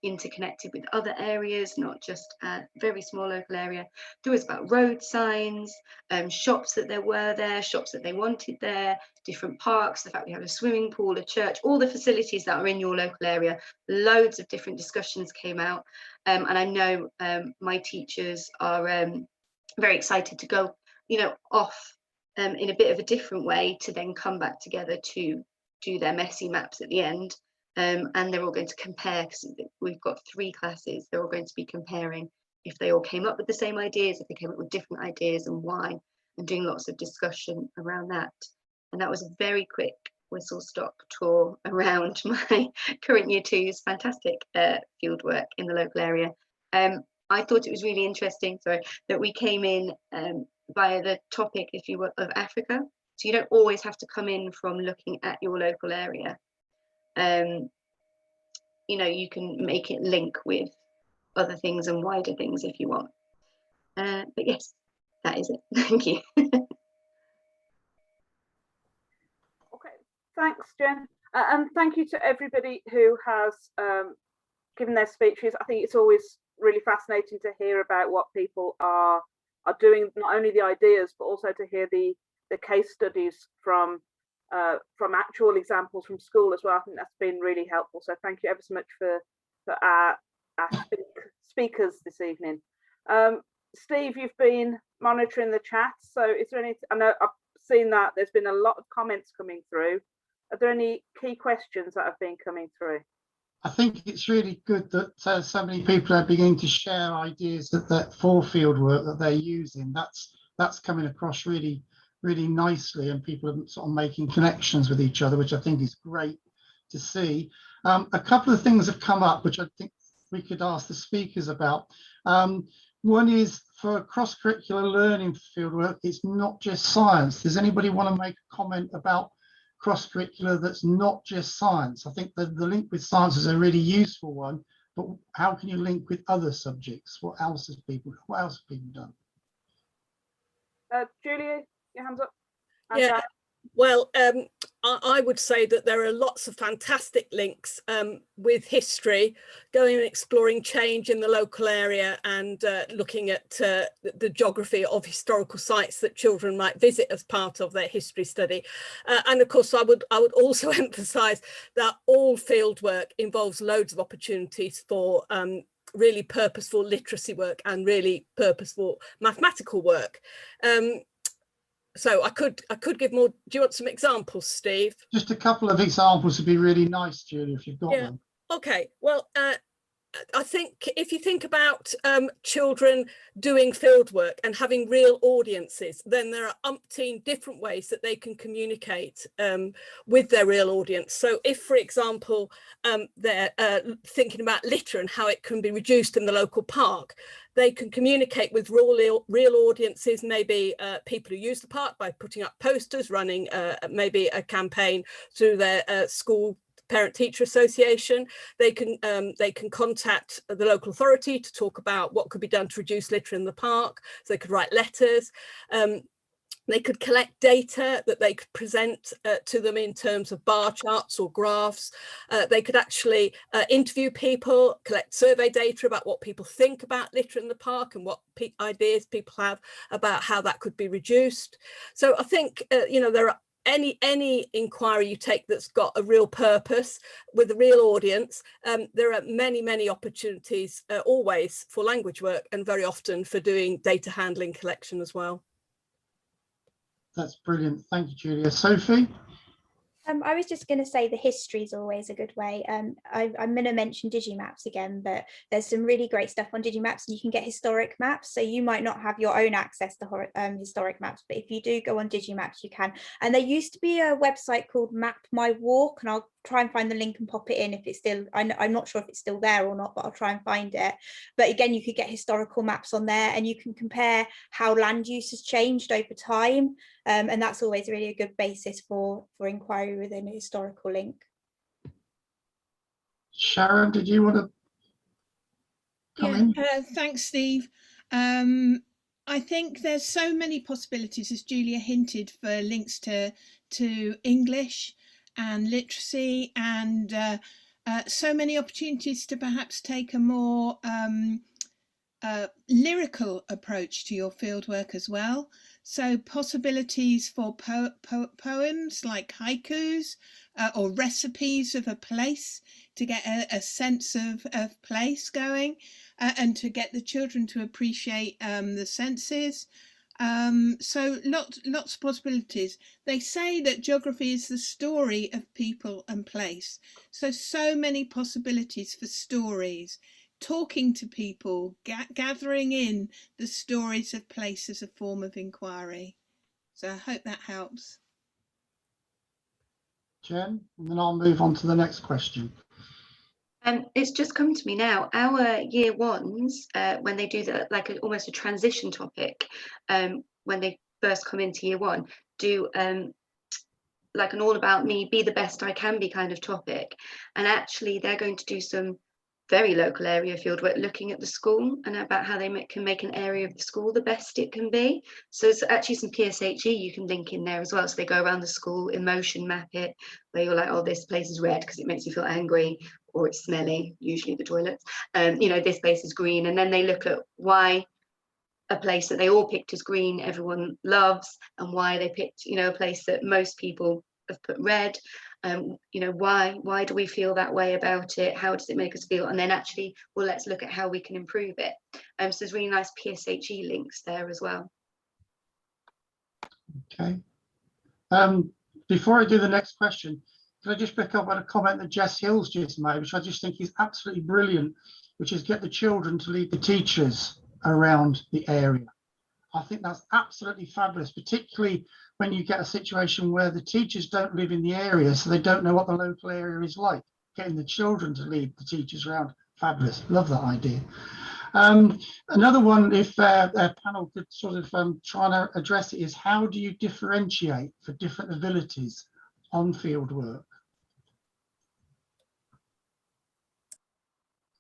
interconnected with other areas, not just a very small local area. There was about road signs, shops that there were there, shops that they wanted there, different parks, the fact we have a swimming pool, a church, all the facilities that are in your local area. Loads of different discussions came out. And I know my teachers are very excited to go off in a bit of a different way to then come back together to do their messy maps at the end. And they're all going to compare, because we've got 3 classes. They're all going to be comparing if they all came up with the same ideas, if they came up with different ideas and why, and doing lots of discussion around that. And that was a very quick whistle-stop tour around my current year 2's fantastic fieldwork in the local area. I thought it was really interesting, that we came in via the topic, if you will, of Africa. So you don't always have to come in from looking at your local area. You can make it link with other things and wider things if you want. But yes, that is it. Thank you. Okay, thanks, Jen. And thank you to everybody who has given their speeches. I think it's always really fascinating to hear about what people are doing, not only the ideas, but also to hear the case studies from actual examples from school as well. I think that's been really helpful. So thank you ever so much for our speakers this evening. Steve, you've been monitoring the chat. So is there any, I know I've seen that there's been a lot of comments coming through. Are there any key questions that have been coming through? I think it's really good that so many people are beginning to share ideas that for fieldwork that they're using. That's coming across really nicely, and people are sort of making connections with each other, which I think is great to see. A couple of things have come up which I think we could ask the speakers about. One is for cross-curricular learning for fieldwork, it's not just science. Does anybody want to make a comment about cross-curricular that's not just science? I think the link with science is a really useful one, but how can you link with other subjects? What else have people done? Julia, your hands up. Yeah, well, I would say that there are lots of fantastic links with history, going and exploring change in the local area and looking at the geography of historical sites that children might visit as part of their history study. And of course, I would also emphasise that all fieldwork involves loads of opportunities for really purposeful literacy work and really purposeful mathematical work. So I could give more. Do you want some examples, Steve? Just a couple of examples would be really nice, Julia, if you've got them. Okay. Well, I think if you think about children doing field work and having real audiences, then there are umpteen different ways that they can communicate with their real audience. So if, for example, they're thinking about litter and how it can be reduced in the local park, they can communicate with real audiences, maybe people who use the park, by putting up posters, running maybe a campaign through their school Parent-Teacher Association. They can contact the local authority to talk about what could be done to reduce litter in the park. So they could write letters. They could collect data that they could present to them in terms of bar charts or graphs. They could actually interview people, collect survey data about what people think about litter in the park and what ideas people have about how that could be reduced. So I think, you know, there are any inquiry you take that's got a real purpose with a real audience, there are many opportunities always for language work and very often for doing data handling collection as well. That's brilliant. Thank you, Julia. Sophie? I was just going to say the history is always a good way. I'm going to mention Digimaps again, but there's some really great stuff on Digimaps. You can get historic maps, so you might not have your own access to historic maps, but if you do go on Digimaps, you can. And there used to be a website called Map My Walk, and I'll try and find the link and pop it in if it's still, I'm not sure if it's still there or not, but I'll try and find it. But again, you could get historical maps on there and you can compare how land use has changed over time. And that's always really a good basis for inquiry within a historical link. Sharon, did you want to come in? Thanks, Steve. I think there's so many possibilities, as Julia hinted, for links to English and literacy, and so many opportunities to perhaps take a more lyrical approach to your fieldwork as well. So possibilities for poems like haikus or recipes of a place to get a sense of place going, and to get the children to appreciate the senses. So lots of possibilities. They say that geography is the story of people and place. So many possibilities for stories, talking to people, gathering in the stories of place as a form of inquiry. So I hope that helps. Jen, and then I'll move on to the next question. It's just come to me now. Our year ones, when they do almost a transition topic, when they first come into year one, do like an all about me, be the best I can be kind of topic. And actually they're going to do some very local area fieldwork, looking at the school and about how they can make an area of the school the best it can be. So it's actually some PSHE you can link in there as well. So they go around the school, emotion map it, where you're like, oh, this place is red because it makes you feel angry, or it's smelly, usually the toilets. You know, this place is green. And then they look at why a place that they all picked as green everyone loves, and why they picked, you know, a place that most people have put red. You know, why do we feel that way about it? How does it make us feel? And then actually, well, let's look at how we can improve it. So there's really nice PSHE links there as well. Okay. Before I do the next question, can I just pick up on a comment that Jess Hills just made, which I just think is absolutely brilliant, which is get the children to lead the teachers around the area. I think that's absolutely fabulous, particularly when you get a situation where the teachers don't live in the area, so they don't know what the local area is like. Getting the children to lead the teachers around Fabulous. Love that idea. Another one, if our panel could sort of try to address it, is how do you differentiate for different abilities on field work?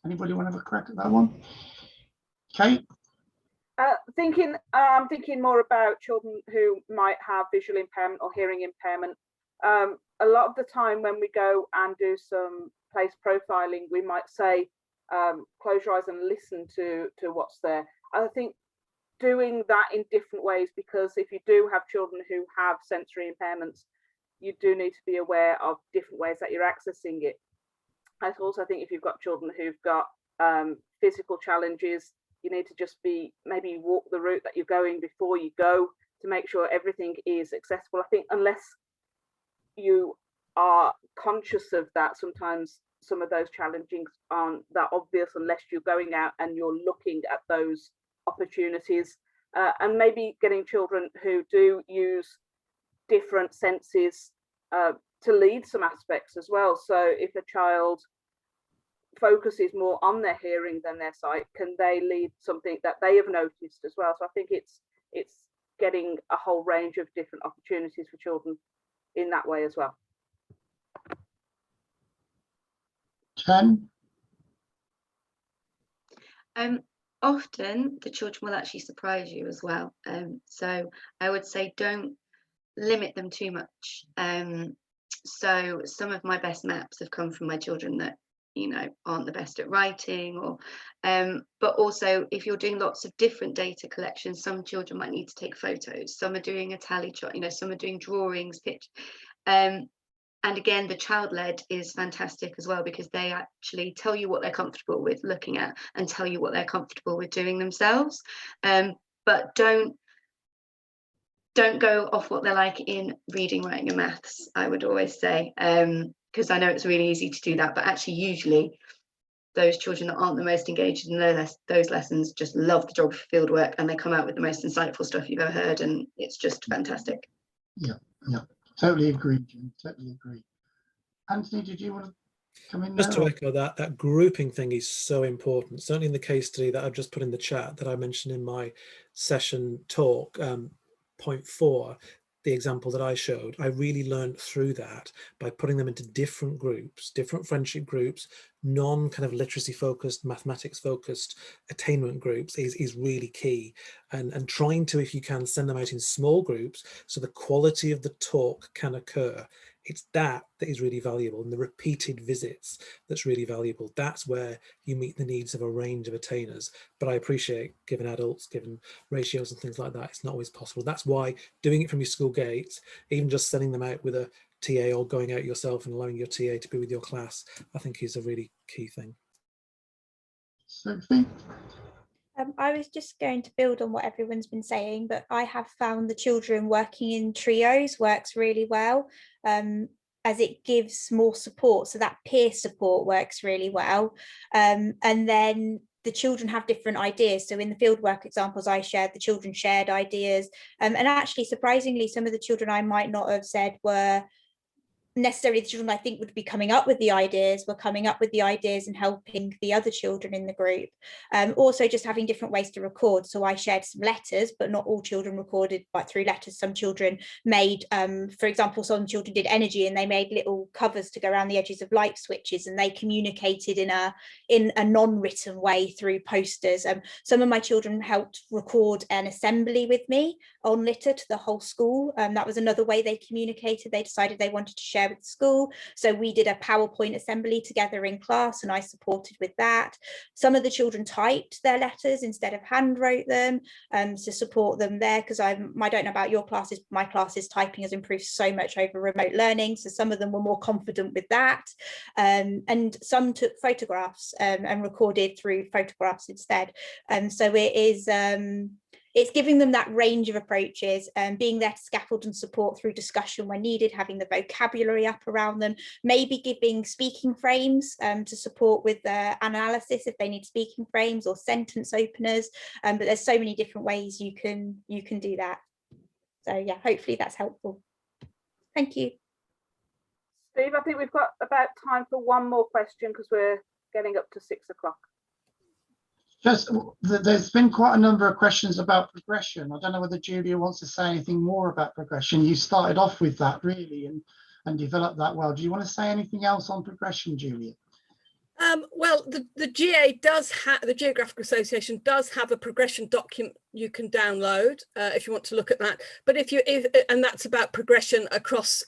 Anybody want to have a crack at that one? Kate? I'm thinking more about children who might have visual impairment or hearing impairment. A lot of the time when we go and do some place profiling, we might say, close your eyes and listen to what's there. I think doing that in different ways, because if you do have children who have sensory impairments, you do need to be aware of different ways that you're accessing it. I also think if you've got children who've got physical challenges, you need to just maybe walk the route that you're going before you go to make sure everything is accessible. I think unless you are conscious of that, sometimes some of those challenges aren't that obvious unless you're going out and you're looking at those opportunities, and maybe getting children who do use different senses to lead some aspects as well. So if a child focuses more on their hearing than their sight, can they lead something that they have noticed as well? So I think it's getting a whole range of different opportunities for children in that way as well. Jen? Often the children will actually surprise you as well. So I would say don't limit them too much. So some of my best maps have come from my children that, you know, aren't the best at writing, or but also if you're doing lots of different data collections, some children might need to take photos, some are doing a tally chart, you know, some are doing drawings, pitch. And again, the child-led is fantastic as well, because they actually tell you what they're comfortable with looking at and tell you what they're comfortable with doing themselves. But don't go off what they're like in reading, writing and maths, I would always say, because I know it's really easy to do that, but actually usually those children that aren't the most engaged in those lessons just love the geography fieldwork, and they come out with the most insightful stuff you've ever heard, and it's just fantastic. Yeah, totally agree, Jim, totally agree. Anthony, did you want to come in there? Just to echo that grouping thing is so important. Certainly in the case study that I've just put in the chat that I mentioned in my session talk, point 4, the example that I showed, I really learned through that by putting them into different groups, different friendship groups, non kind of literacy focused, mathematics focused attainment groups is really key. And trying to, if you can, send them out in small groups so the quality of the talk can occur. It's that is really valuable, and the repeated visits that's really valuable. That's where you meet the needs of a range of attainers. But I appreciate, given adults, given ratios and things like that, it's not always possible. That's why doing it from your school gates, even just sending them out with a TA or going out yourself and allowing your TA to be with your class, I think is a really key thing. Sophie? I was just going to build on what everyone's been saying, but I have found the children working in trios works really well, as it gives more support. So that peer support works really well. And then the children have different ideas. So in the fieldwork examples I shared, the children shared ideas. And actually, surprisingly, some of the children I might not have said were necessarily the children I think would be coming up with the ideas and helping the other children in the group. Also just having different ways to record. So I shared some letters, but not all children recorded through letters. Some children made, for example, some children did energy and they made little covers to go around the edges of light switches, and they communicated in a non-written way through posters. Some of my children helped record an assembly with me on litter to the whole school. That was another way they communicated. They decided they wanted to share with the school, so we did a PowerPoint assembly together in class and I supported with that. Some of the children typed their letters instead of hand wrote them, to support them there, because I don't know about your classes, but my classes typing has improved so much over remote learning, so some of them were more confident with that, and some took photographs and recorded through photographs instead. So it is it's giving them that range of approaches, and being there to scaffold and support through discussion when needed, having the vocabulary up around them, maybe giving speaking frames to support with analysis if they need speaking frames, or sentence openers. But there's so many different ways you can do that. So yeah, hopefully that's helpful. Thank you. Steve, I think we've got about time for one more question because we're getting up to 6 o'clock. Just, there's been quite a number of questions about progression. I don't know whether Julia wants to say anything more about progression. You started off with that really and developed that well. Do you want to say anything else on progression, Julia? Well, the GA does have, the Geographical Association does have a progression document you can download if you want to look at that. But and that's about progression across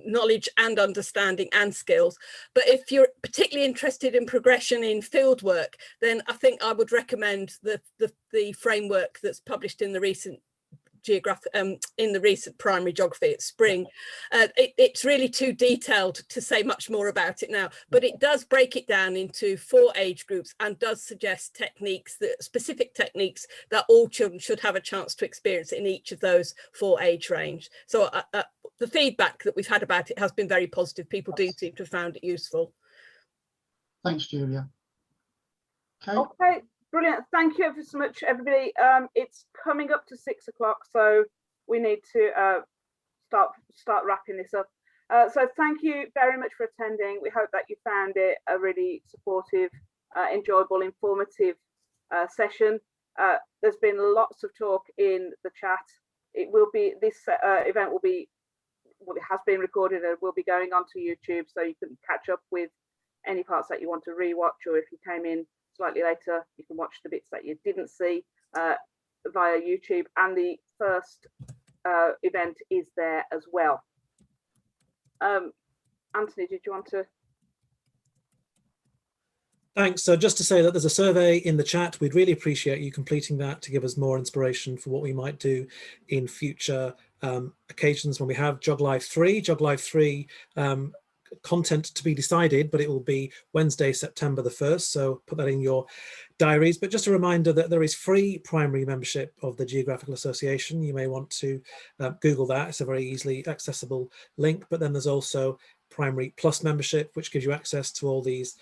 knowledge and understanding and skills. But if you're particularly interested in progression in fieldwork, then I think I would recommend the framework that's published in the recent primary geography at Spring. It's really too detailed to say much more about it now, but it does break it down into 4 age groups and does suggest specific techniques that all children should have a chance to experience in each of those 4 age range. So the feedback that we've had about it has been very positive. People do seem to have found it useful. Thanks, Julia. Okay, brilliant. Thank you ever so much, everybody. It's coming up to 6 o'clock, so we need to start wrapping this up. So thank you very much for attending. We hope that you found it a really supportive, enjoyable, informative session. There's been lots of talk in the chat. This event will be, well, it has been recorded and will be going onto YouTube, so you can catch up with any parts that you want to rewatch, or if you came in slightly later, you can watch the bits that you didn't see via YouTube, and the first event is there as well. Anthony, did you want to? Thanks. So just to say that there's a survey in the chat. We'd really appreciate you completing that to give us more inspiration for what we might do in future occasions when we have Geog Live 3. Geog Live 3 content to be decided, but it will be Wednesday, September the 1st. So put that in your diaries. But just a reminder that there is free primary membership of the Geographical Association. You may want to Google that. It's a very easily accessible link. But then there's also Primary Plus membership, which gives you access to all these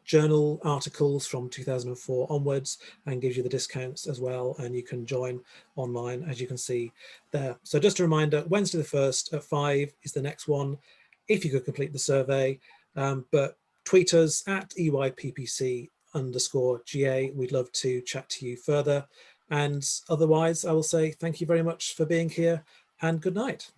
journal articles from 2004 onwards and gives you the discounts as well. And you can join online, as you can see there. So just a reminder, Wednesday the 1st at 5 is the next one, if you could complete the survey. But tweet us at EYPPC_GA. We'd love to chat to you further. And otherwise, I will say thank you very much for being here and good night.